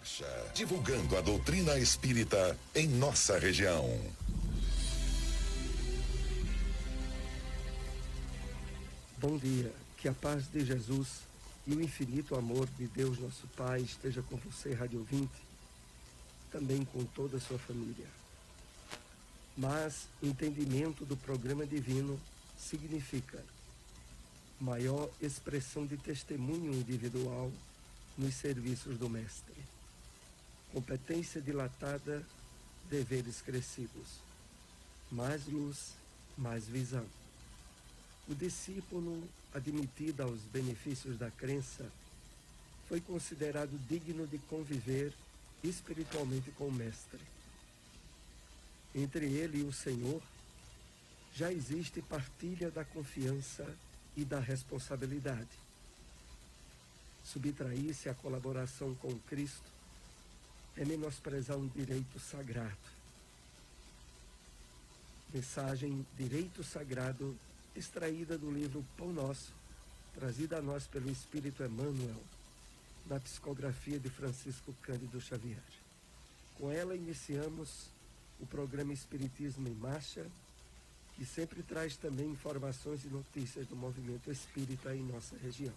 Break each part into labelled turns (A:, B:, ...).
A: Marcha, divulgando a doutrina espírita em nossa região.
B: Bom dia, que a paz de Jesus e o infinito amor de Deus nosso Pai esteja com você, rádio ouvinte, também com toda a sua família. Mas entendimento do programa divino significa maior expressão de testemunho individual nos serviços do Mestre. Competência dilatada, deveres crescidos. Mais luz, mais visão. O discípulo, admitido aos benefícios da crença, foi considerado digno de conviver espiritualmente com o Mestre. Entre ele e o Senhor, já existe partilha da confiança e da responsabilidade. Subtrair-se à colaboração com Cristo é menosprezar um direito sagrado. Mensagem Direito Sagrado, extraída do livro Pão Nosso, trazida a nós pelo Espírito Emmanuel, na psicografia de Francisco Cândido Xavier. Com ela iniciamos o programa Espiritismo em Marcha, que sempre traz também informações e notícias do movimento espírita em nossa região.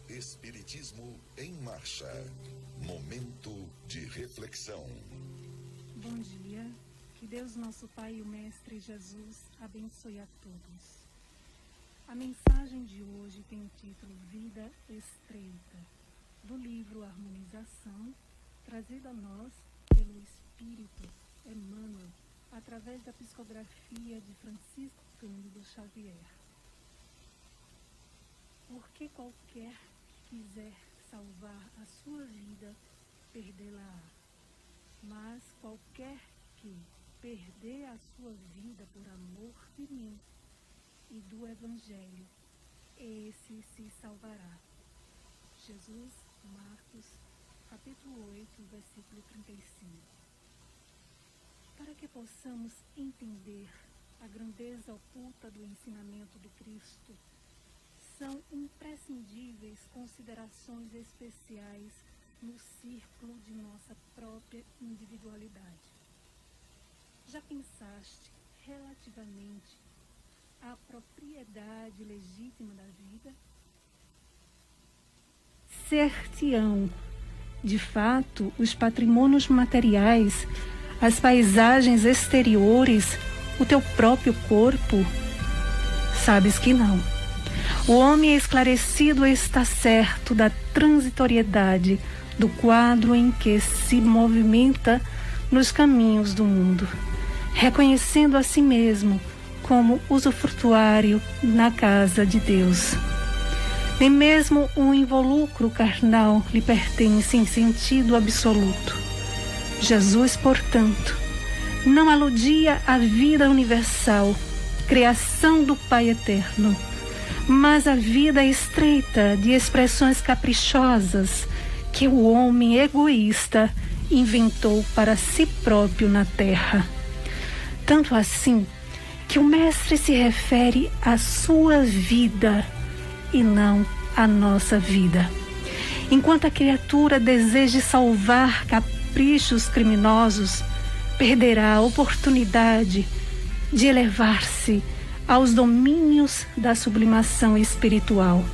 A: Espiritismo em Marcha. Momento de reflexão.
C: Bom dia. Que Deus, nosso Pai e o Mestre Jesus abençoe a todos. A mensagem de hoje tem o título Vida Estreita, do livro Harmonização, trazido a nós pelo Espírito Emmanuel, através da psicografia de Francisco Cândido Xavier. Porque qualquer que quiser salvar a sua vida, perdê-la-á. Mas qualquer que perder a sua vida por amor de mim e do Evangelho, esse se salvará. Jesus, Marcos, capítulo 8, versículo 35. Para que possamos entender a grandeza oculta do ensinamento do Cristo, são imprescindíveis considerações especiais no círculo de nossa própria individualidade. Já pensaste relativamente à propriedade legítima da vida? Ser-te-ão, de fato, os patrimônios materiais, as paisagens exteriores, o teu próprio corpo? Sabes que não. O homem esclarecido está certo da transitoriedade do quadro em que se movimenta nos caminhos do mundo, reconhecendo a si mesmo como usufrutuário na casa de Deus. Nem mesmo o involucro carnal lhe pertence em sentido absoluto. Jesus, portanto, não aludia à vida universal, criação do Pai Eterno, mas à vida estreita de expressões caprichosas que o homem egoísta inventou para si próprio na terra. Tanto assim que o Mestre se refere à sua vida e não à nossa vida. Enquanto a criatura deseje salvar caprichos criminosos, perderá a oportunidade de elevar-se aos domínios da sublimação espiritual.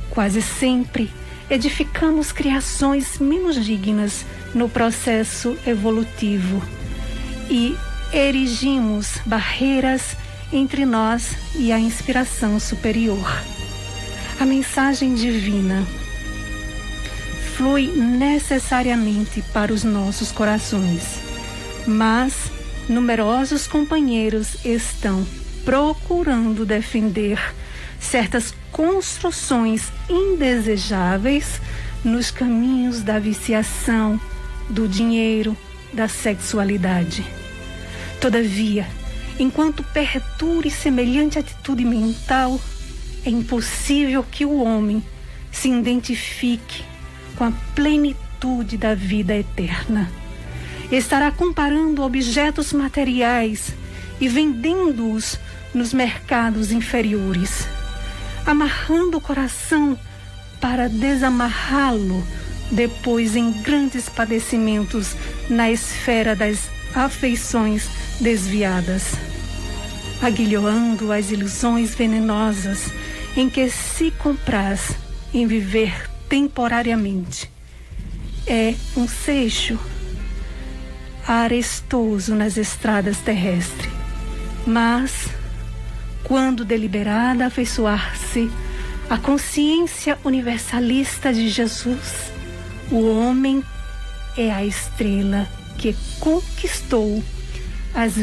C: Quase sempre edificamos criações menos dignas no processo evolutivo e erigimos barreiras entre nós e a inspiração superior. A mensagem divina flui necessariamente para os nossos corações, mas numerosos companheiros estão procurando defender certas construções indesejáveis nos caminhos da viciação, do dinheiro, da sexualidade. Todavia, enquanto perdure semelhante atitude mental, é impossível que o homem se identifique com a plenitude da vida eterna. Estará comparando objetos materiais e vendendo-os nos mercados inferiores, amarrando o coração para desamarrá-lo depois em grandes padecimentos na esfera das afeições desviadas, aguilhoando as ilusões venenosas em que se compraz em viver temporariamente. É um seixo arestoso nas estradas terrestres, mas quando deliberada afeiçoar-se à consciência universalista de Jesus, o homem é a estrela que conquistou as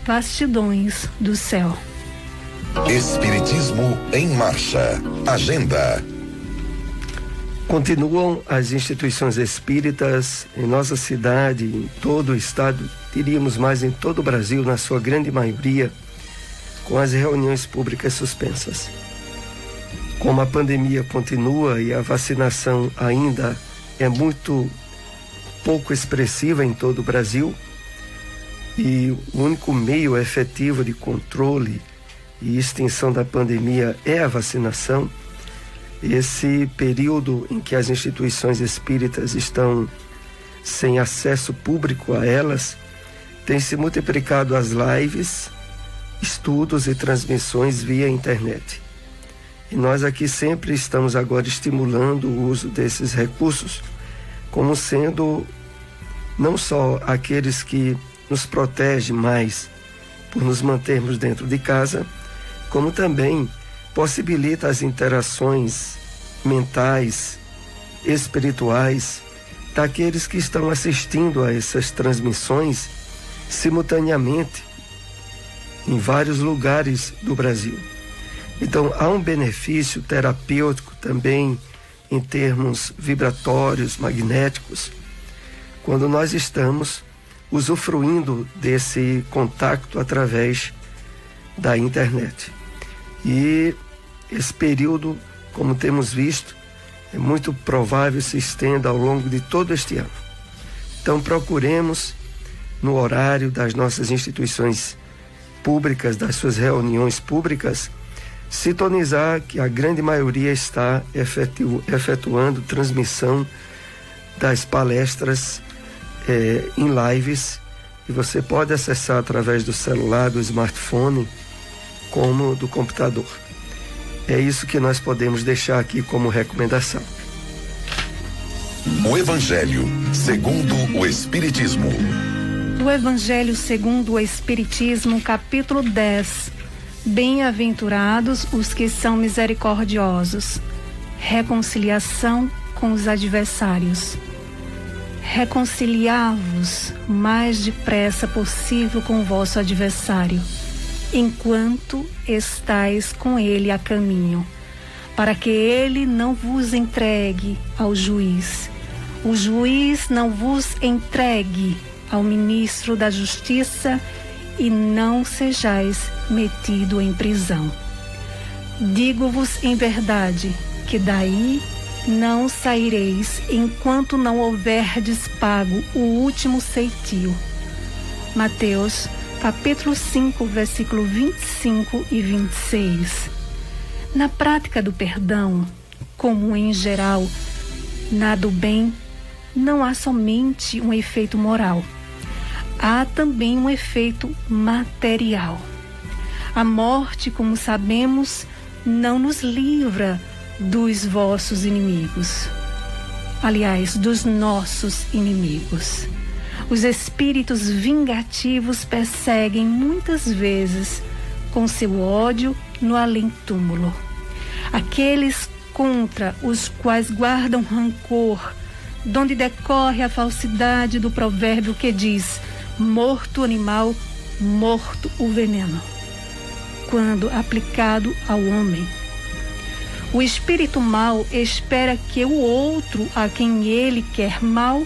C: vastidões do céu.
A: Espiritismo em Marcha. Agenda.
B: Continuam as instituições espíritas em nossa cidade, em todo o estado, diríamos mais em todo o Brasil, na sua grande maioria, com as reuniões públicas suspensas. Como a pandemia continua e a vacinação ainda é muito pouco expressiva em todo o Brasil, e o único meio efetivo de controle e extinção da pandemia é a vacinação, esse período em que as instituições espíritas estão sem acesso público a elas, tem se multiplicado as lives, estudos e transmissões via internet. E nós aqui sempre estamos agora estimulando o uso desses recursos, como sendo não só aqueles que nos protegem mais por nos mantermos dentro de casa, como também possibilita as interações mentais, espirituais, daqueles que estão assistindo a essas transmissões simultaneamente em vários lugares do Brasil. Então, há um benefício terapêutico também em termos vibratórios, magnéticos, quando nós estamos usufruindo desse contato através da internet. E esse período, como temos visto, é muito provável se estenda ao longo de todo este ano. Então procuremos, no horário das nossas instituições públicas, das suas reuniões públicas, sintonizar que a grande maioria está efetuando transmissão das palestras em lives, e você pode acessar através do celular, do smartphone, como do computador. É isso que nós podemos deixar aqui como recomendação.
A: O Evangelho segundo o Espiritismo.
C: Do Evangelho segundo o Espiritismo, capítulo 10. Bem-aventurados os que são misericordiosos. Reconciliação com os adversários. Reconciliai-vos mais depressa possível com o vosso adversário, enquanto estais com ele a caminho, para que ele não vos entregue ao juiz, o juiz não vos entregue ao ministro da Justiça e não sejais metido em prisão. Digo-vos em verdade que daí não saireis enquanto não houverdes pago o último ceitio. Mateus capítulo 5, versículo 25 e 26. Na prática do perdão, como em geral, na do bem, não há somente um efeito moral. Há também um efeito material. A morte, como sabemos, não nos livra dos vossos inimigos. Aliás, dos nossos inimigos. Os espíritos vingativos perseguem muitas vezes com seu ódio no além-túmulo. Aqueles contra os quais guardam rancor, donde decorre a falsidade do provérbio que diz: morto o animal, morto o veneno, quando aplicado ao homem. O espírito mau espera que o outro, a quem ele quer mal,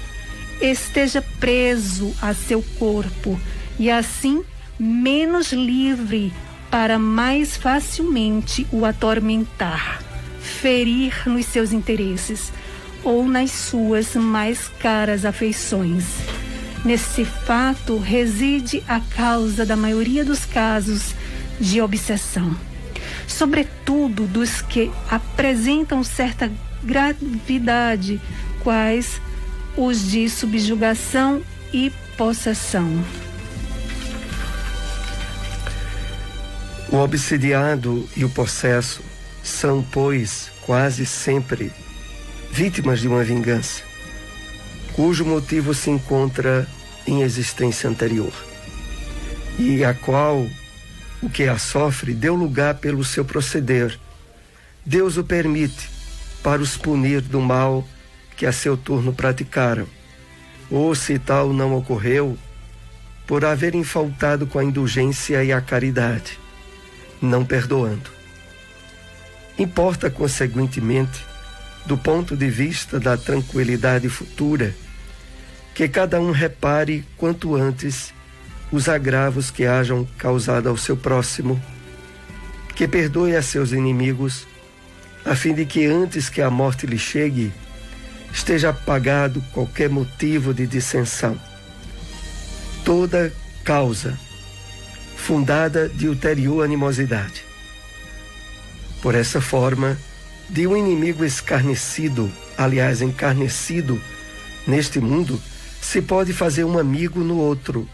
C: esteja preso a seu corpo e assim menos livre para mais facilmente o atormentar, ferir nos seus interesses ou nas suas mais caras afeições. Nesse fato reside a causa da maioria dos casos de obsessão, sobretudo dos que apresentam certa gravidade quais os de subjugação e possessão.
B: O obsidiado e o possesso são, pois, quase sempre vítimas de uma vingança, cujo motivo se encontra em existência anterior, e a qual o que a sofre deu lugar pelo seu proceder. Deus o permite para os punir do mal que a seu turno praticaram, ou, se tal não ocorreu, por haverem faltado com a indulgência e a caridade, não perdoando. Importa, conseguintemente, do ponto de vista da tranquilidade futura, que cada um repare quanto antes os agravos que hajam causado ao seu próximo, que perdoe a seus inimigos, a fim de que antes que a morte lhe chegue, esteja apagado qualquer motivo de dissensão. Toda causa fundada de ulterior animosidade. Por essa forma, de um inimigo escarnecido, aliás, encarnecido, neste mundo, se pode fazer um amigo no outro.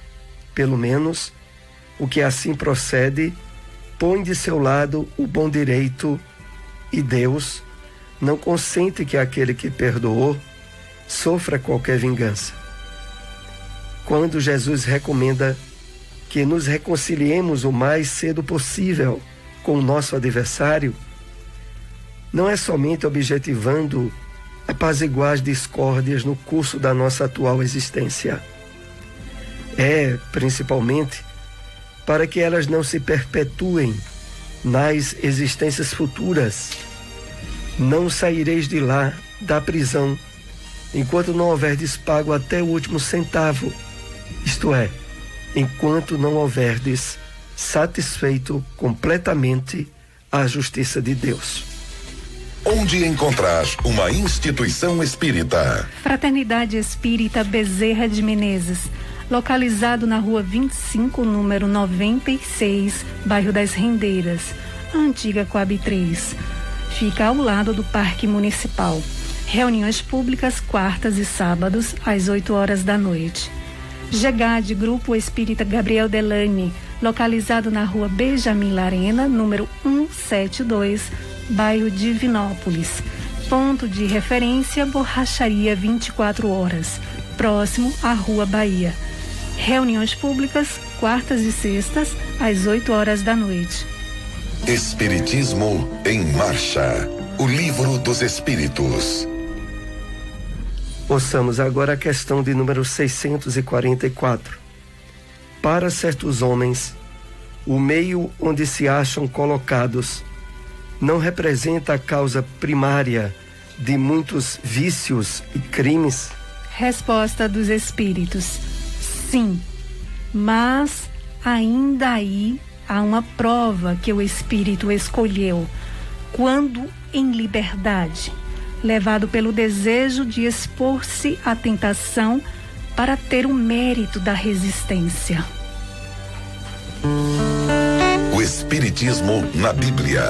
B: Pelo menos, o que assim procede, põe de seu lado o bom direito, e Deus não consente que aquele que perdoou sofra qualquer vingança. Quando Jesus recomenda que nos reconciliemos o mais cedo possível com o nosso adversário, não é somente objetivando apaziguar as discórdias no curso da nossa atual existência. É, principalmente, para que elas não se perpetuem nas existências futuras. Não saireis de lá, da prisão, enquanto não houverdes pago até o último centavo, isto é, enquanto não houverdes satisfeito completamente a justiça de Deus.
A: Onde encontrar uma instituição espírita?
C: Fraternidade Espírita Bezerra de Menezes, localizado na Rua 25, número 96, bairro das Rendeiras, a antiga Coab 3. Fica ao lado do Parque Municipal. Reuniões públicas quartas e sábados, às 8 horas da noite. GEGAD, Grupo Espírita Gabriel Delane, localizado na Rua Benjamin Larena, número 172, bairro Divinópolis. Ponto de referência, Borracharia 24 horas, próximo à Rua Bahia. Reuniões públicas, quartas e sextas, às 8 horas da noite.
A: Espiritismo em Marcha. O Livro dos Espíritos.
B: Ouçamos agora a questão de número 644. Para certos homens, o meio onde se acham colocados não representa a causa primária de muitos vícios e crimes?
C: Resposta dos espíritos: sim, mas ainda aí há uma prova que o espírito escolheu, quando em liberdade, levado pelo desejo de expor-se à tentação para ter o mérito da resistência.
A: O Espiritismo na Bíblia.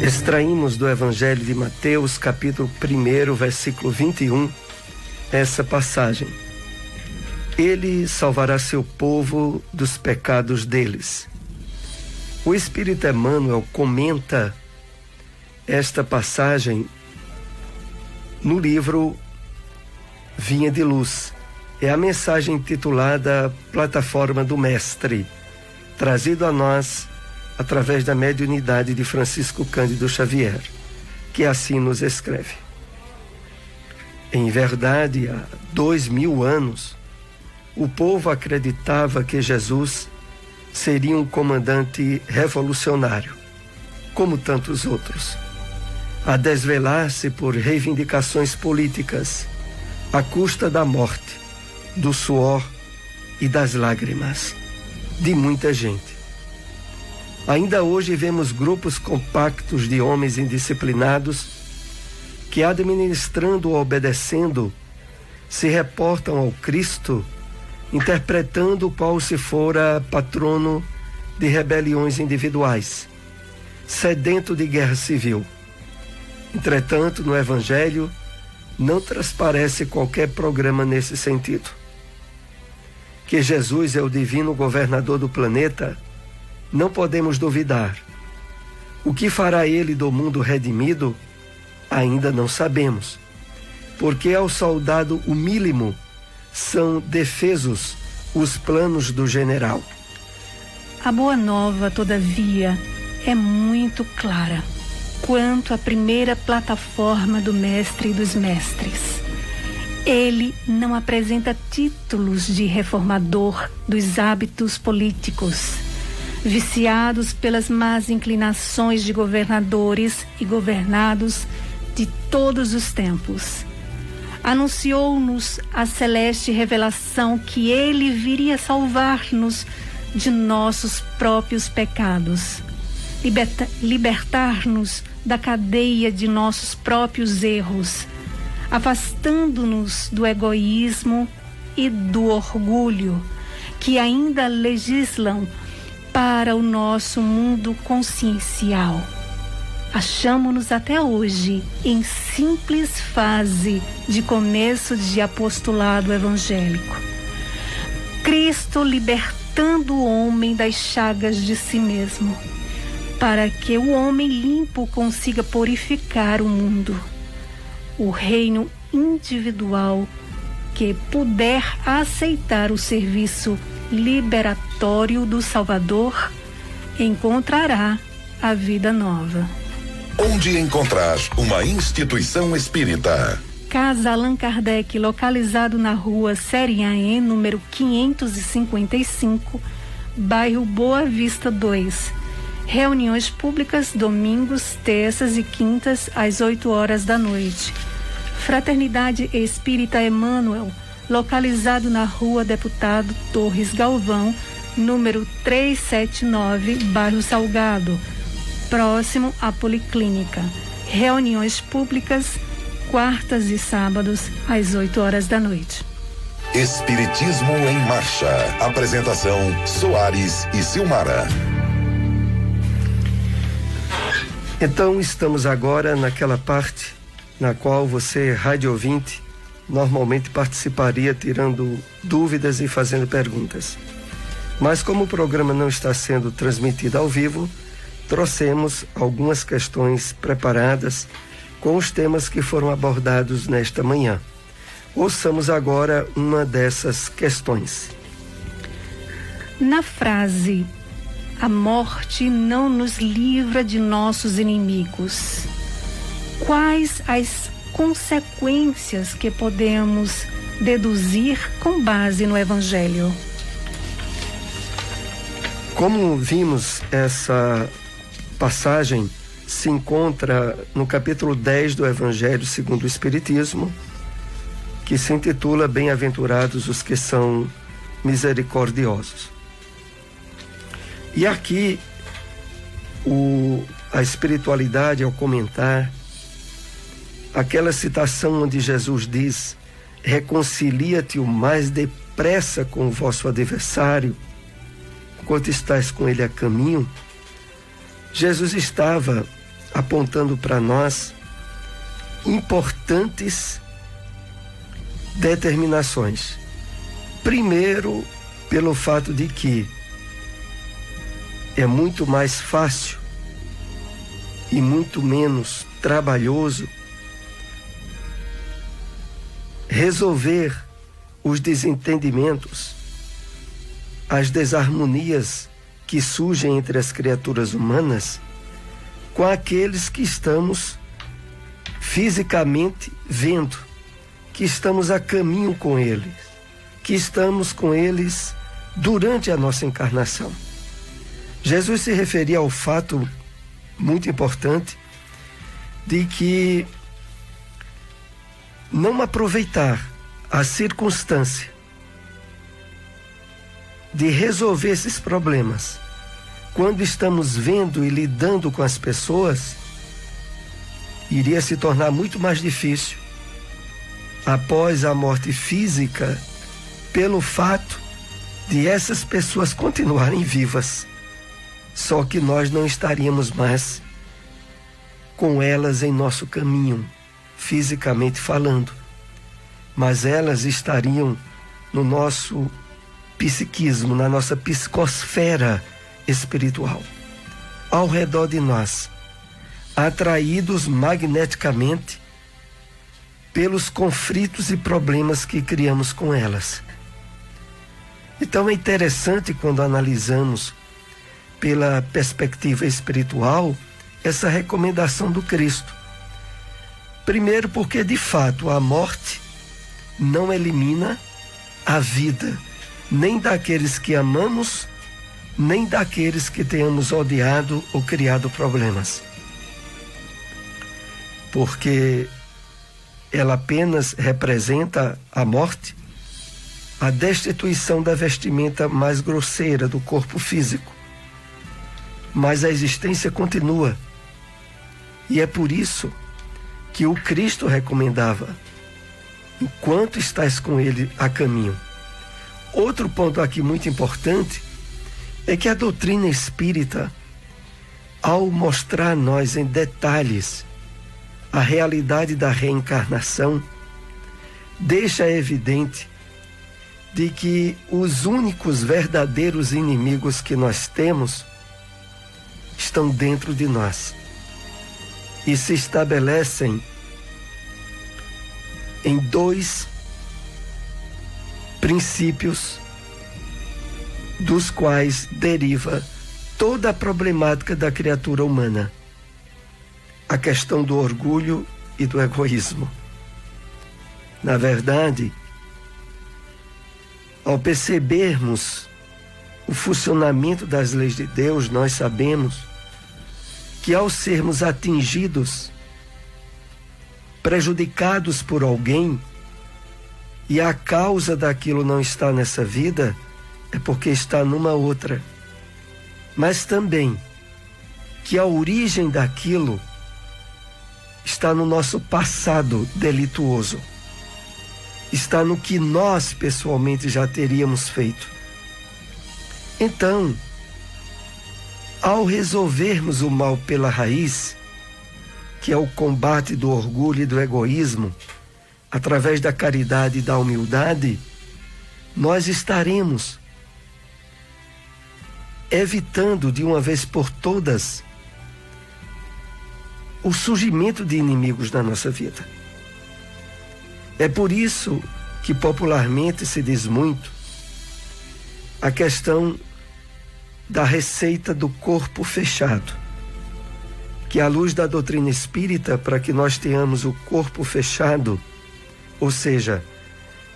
B: Extraímos do Evangelho de Mateus, capítulo 1, versículo 21, essa passagem. Ele salvará seu povo dos pecados deles. O Espírito Emmanuel comenta esta passagem no livro Vinha de Luz. É a mensagem intitulada Plataforma do Mestre, trazido a nós através da mediunidade de Francisco Cândido Xavier, que assim nos escreve. Em verdade, há 2000 anos, o povo acreditava que Jesus seria um comandante revolucionário, como tantos outros, a desvelar-se por reivindicações políticas, à custa da morte, do suor e das lágrimas de muita gente. Ainda hoje vemos grupos compactos de homens indisciplinados que, administrando ou obedecendo, se reportam ao Cristo, interpretando o qual se fora patrono de rebeliões individuais, sedento de guerra civil, Entretanto, no Evangelho, não transparece qualquer programa nesse sentido. Que Jesus é o divino governador do planeta, não podemos duvidar. O que fará ele do mundo redimido, ainda não sabemos. Porque ao soldado humílimo são defesos os planos do general.
C: A boa nova, todavia, é muito clara quanto à primeira plataforma do Mestre dos Mestres. Ele não apresenta títulos de reformador dos hábitos políticos, viciados pelas más inclinações de governadores e governados de todos os tempos. Anunciou-nos a celeste revelação que ele viria salvar-nos de nossos próprios pecados, libertar-nos da cadeia de nossos próprios erros, afastando-nos do egoísmo e do orgulho que ainda legislam para o nosso mundo consciencial. Achamo-nos até hoje em simples fase de começo de apostolado evangélico. Cristo libertando o homem das chagas de si mesmo, para que o homem limpo consiga purificar o mundo. O reino individual que puder aceitar o serviço liberatório do Salvador encontrará a vida nova.
A: Onde encontrar uma instituição espírita?
C: Casa Allan Kardec, localizado na rua Seriaen, número 555, bairro Boa Vista 2. Reuniões públicas domingos, terças e quintas às 8 horas da noite. Fraternidade Espírita Emmanuel, localizado na rua Deputado Torres Galvão, número 379, bairro Salgado, próximo à Policlínica. Reuniões públicas, quartas e sábados, às 8 horas da noite.
A: Espiritismo em Marcha. Apresentação: Soares e Silmara.
B: Então, estamos agora naquela parte na qual você, rádio ouvinte, normalmente participaria tirando dúvidas e fazendo perguntas. Mas como o programa não está sendo transmitido ao vivo, trouxemos algumas questões preparadas com os temas que foram abordados nesta manhã. Ouçamos agora uma dessas questões.
C: Na frase, a morte não nos livra de nossos inimigos, quais as consequências que podemos deduzir com base no Evangelho?
B: Como vimos, essa passagem se encontra no capítulo 10 do Evangelho segundo o Espiritismo, que se intitula Bem-aventurados os que são misericordiosos. E aqui a espiritualidade, ao comentar aquela citação onde Jesus diz: reconcilia-te o mais depressa com o vosso adversário, enquanto estás com ele a caminho. Jesus estava apontando para nós importantes determinações. Primeiro, pelo fato de que é muito mais fácil e muito menos trabalhoso resolver os desentendimentos, as desarmonias que surgem entre as criaturas humanas com aqueles que estamos fisicamente vendo, que estamos a caminho com eles, que estamos com eles durante a nossa encarnação. Jesus se referia ao fato muito importante de que não aproveitar a circunstância de resolver esses problemas quando estamos vendo e lidando com as pessoas iria se tornar muito mais difícil após a morte física, pelo fato de essas pessoas continuarem vivas, só que nós não estaríamos mais com elas em nosso caminho, fisicamente falando, mas elas estariam no nosso psiquismo, na nossa psicosfera espiritual, ao redor de nós, atraídos magneticamente pelos conflitos e problemas que criamos com elas. Então é interessante quando analisamos pela perspectiva espiritual essa recomendação do Cristo. Primeiro porque de fato a morte não elimina a vida, nem daqueles que amamos, nem daqueles que tenhamos odiado ou criado problemas. Porque ela apenas representa a morte, a destituição da vestimenta mais grosseira do corpo físico. Mas a existência continua. E é por isso que o Cristo recomendava: enquanto estás com ele a caminho. Outro ponto aqui muito importante é que a doutrina espírita, ao mostrar a nós em detalhes a realidade da reencarnação, deixa evidente de que os únicos verdadeiros inimigos que nós temos estão dentro de nós e se estabelecem em dois princípios dos quais deriva toda a problemática da criatura humana: a questão do orgulho e do egoísmo. Na verdade, ao percebermos o funcionamento das leis de Deus, nós sabemos que ao sermos atingidos, prejudicados por alguém, e a causa daquilo não está nessa vida, é porque está numa outra. Mas também que a origem daquilo está no nosso passado delituoso. Está no que nós pessoalmente já teríamos feito. Então, ao resolvermos o mal pela raiz, que é o combate do orgulho e do egoísmo, através da caridade e da humildade, nós estaremos evitando de uma vez por todas o surgimento de inimigos na nossa vida. É por isso que popularmente se diz muito a questão da receita do corpo fechado, que à luz da doutrina espírita, para que nós tenhamos o corpo fechado, ou seja,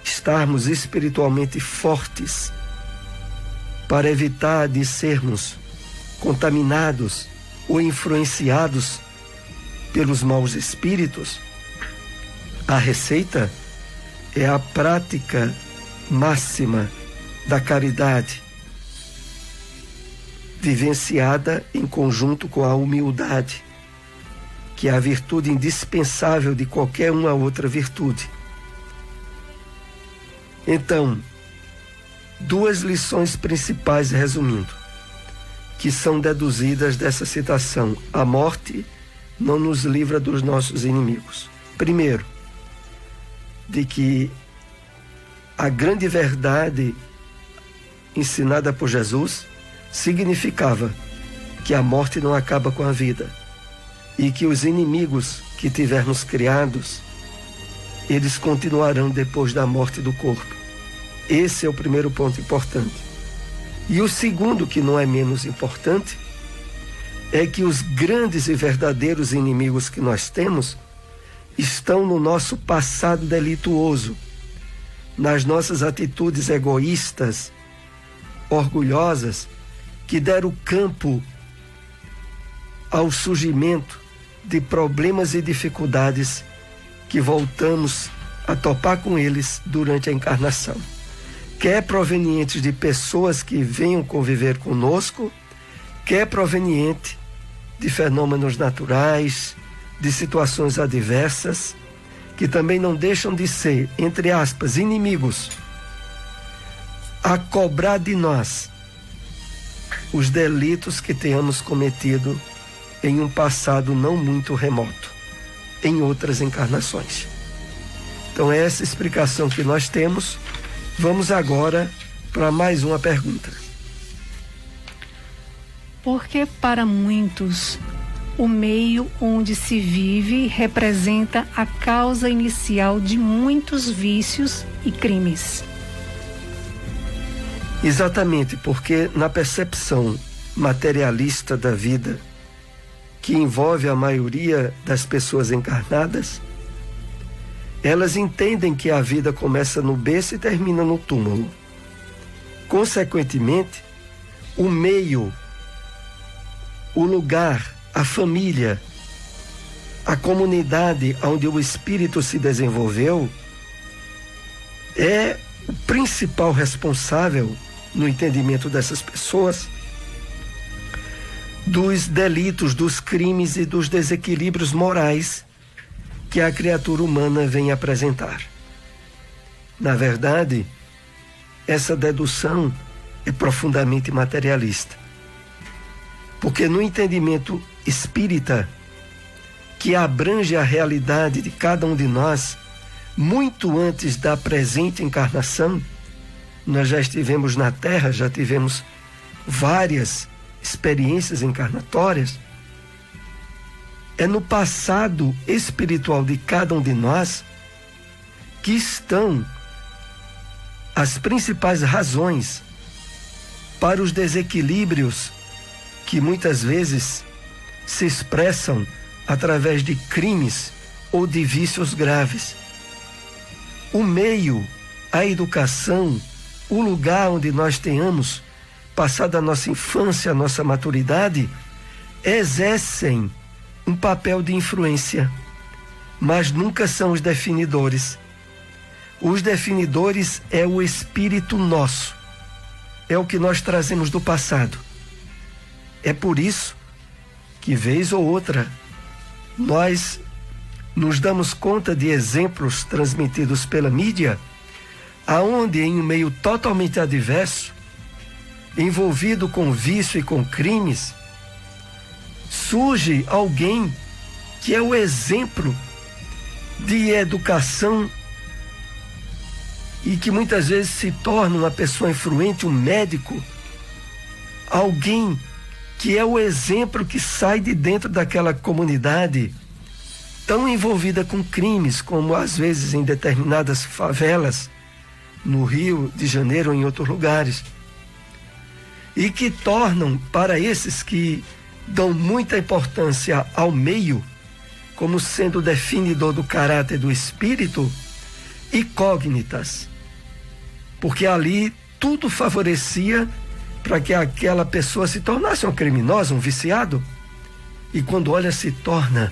B: estarmos espiritualmente fortes, para evitar de sermos contaminados ou influenciados pelos maus espíritos, a receita é a prática máxima da caridade, vivenciada em conjunto com a humildade, que é a virtude indispensável de qualquer uma outra virtude. Então, duas lições principais, resumindo, que são deduzidas dessa citação: a morte não nos livra dos nossos inimigos. Primeiro, de que a grande verdade ensinada por Jesus significava que a morte não acaba com a vida e que os inimigos que tivermos criados, eles continuarão depois da morte do corpo. Esse é o primeiro ponto importante. E o segundo, que não é menos importante, é que os grandes e verdadeiros inimigos que nós temos estão no nosso passado delituoso, nas nossas atitudes egoístas, orgulhosas, que deram campo ao surgimento de problemas e dificuldades que voltamos a topar com eles durante a encarnação, quer provenientes de pessoas que venham conviver conosco, quer proveniente de fenômenos naturais, de situações adversas, que também não deixam de ser, entre aspas, inimigos, a cobrar de nós os delitos que tenhamos cometido em um passado não muito remoto, em outras encarnações. Então, é essa explicação que nós temos. Vamos agora para mais uma pergunta.
C: Porque para muitos, o meio onde se vive representa a causa inicial de muitos vícios e crimes.
B: Exatamente, porque na percepção materialista da vida, que envolve a maioria das pessoas encarnadas, elas entendem que a vida começa no berço e termina no túmulo. Consequentemente, o meio, o lugar, a família, a comunidade onde o espírito se desenvolveu é o principal responsável, no entendimento dessas pessoas, dos delitos, dos crimes e dos desequilíbrios morais que a criatura humana vem apresentar. Na verdade, essa dedução é profundamente materialista. Porque no entendimento espírita, que abrange a realidade de cada um de nós, muito antes da presente encarnação, nós já estivemos na Terra, já tivemos várias experiências encarnatórias. É no passado espiritual de cada um de nós que estão as principais razões para os desequilíbrios que muitas vezes se expressam através de crimes ou de vícios graves. O meio, a educação, o lugar onde nós tenhamos passado a nossa infância, a nossa maturidade, exercem um papel de influência, mas nunca são os definidores. Os definidores é o espírito nosso, é o que nós trazemos do passado. É por isso que, vez ou outra, nós nos damos conta de exemplos transmitidos pela mídia, aonde em um meio totalmente adverso, envolvido com vício e com crimes, surge alguém que é o exemplo de educação e que muitas vezes se torna uma pessoa influente, um médico, alguém que é o exemplo que sai de dentro daquela comunidade tão envolvida com crimes, como às vezes em determinadas favelas, no Rio de Janeiro ou em outros lugares, e que tornam, para esses que dão muita importância ao meio, como sendo definidor do caráter do espírito, incógnitas, porque ali tudo favorecia para que aquela pessoa se tornasse um criminoso, um viciado, e quando olha se torna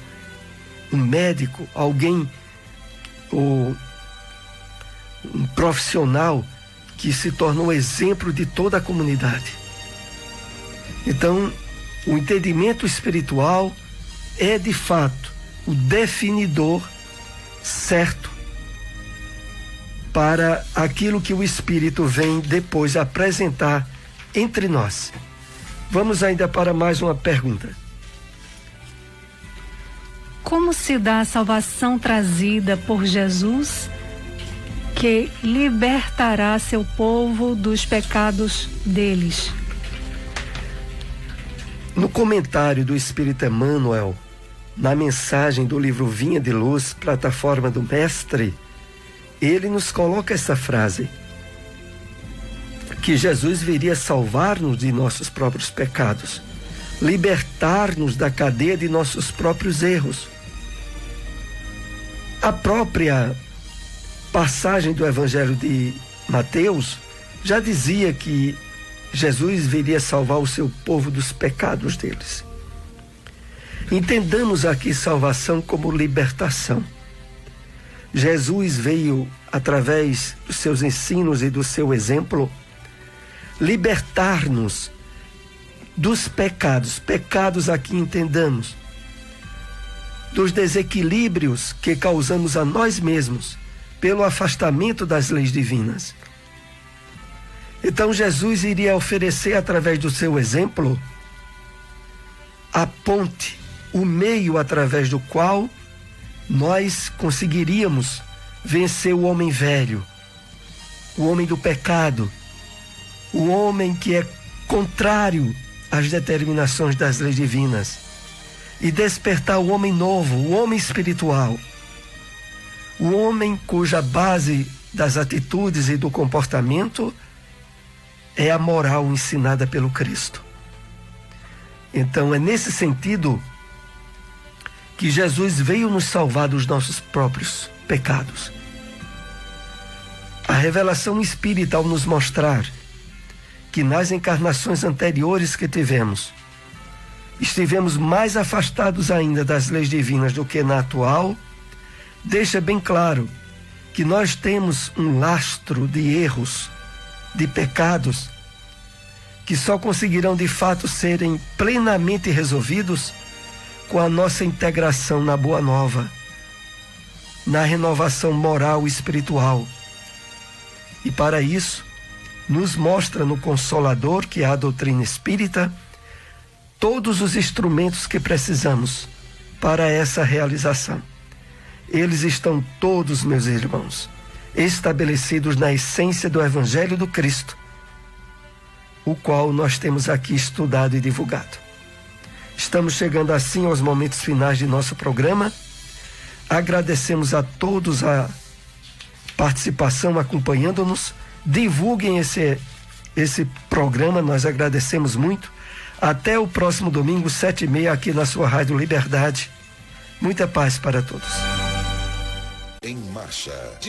B: um médico, alguém, um profissional que se torna um exemplo de toda a comunidade. Então, o entendimento espiritual é de fato o definidor certo para aquilo que o Espírito vem depois apresentar entre nós. Vamos ainda para mais uma pergunta.
C: Como se dá a salvação trazida por Jesus, que libertará seu povo dos pecados deles?
B: No comentário do Espírito Emmanuel, na mensagem do livro Vinha de Luz, Plataforma do Mestre, ele nos coloca essa frase, que Jesus viria salvar-nos de nossos próprios pecados, libertar-nos da cadeia de nossos próprios erros. A própria passagem do Evangelho de Mateus já dizia que Jesus viria salvar o seu povo dos pecados deles. Entendamos aqui salvação como libertação. Jesus veio, através dos seus ensinos e do seu exemplo, libertar-nos dos pecados. Pecados aqui entendamos, dos desequilíbrios que causamos a nós mesmos pelo afastamento das leis divinas. Então Jesus iria oferecer, através do seu exemplo, a ponte o meio através do qual nós conseguiríamos vencer o homem velho, o homem do pecado, o homem que é contrário às determinações das leis divinas, e despertar o homem novo, o homem espiritual, o homem cuja base das atitudes e do comportamento é a moral ensinada pelo Cristo. Então é nesse sentido que Jesus veio nos salvar dos nossos próprios pecados. A revelação espírita, ao nos mostrar que nas encarnações anteriores que tivemos, estivemos mais afastados ainda das leis divinas do que na atual, deixa bem claro que nós temos um lastro de erros, de pecados, que só conseguirão de fato serem plenamente resolvidos com a nossa integração na Boa Nova, na renovação moral e espiritual. E para isso, nos mostra no Consolador, que é a doutrina espírita, todos os instrumentos que precisamos para essa realização. Eles estão todos, meus irmãos, estabelecidos na essência do Evangelho do Cristo, o qual nós temos aqui estudado e divulgado. Estamos chegando assim aos momentos finais de nosso programa. Agradecemos a todos a participação, acompanhando-nos. Divulguem esse programa, nós agradecemos muito. Até o próximo domingo, 7h30, aqui na sua Rádio Liberdade. Muita paz para todos.
A: Em Marcha.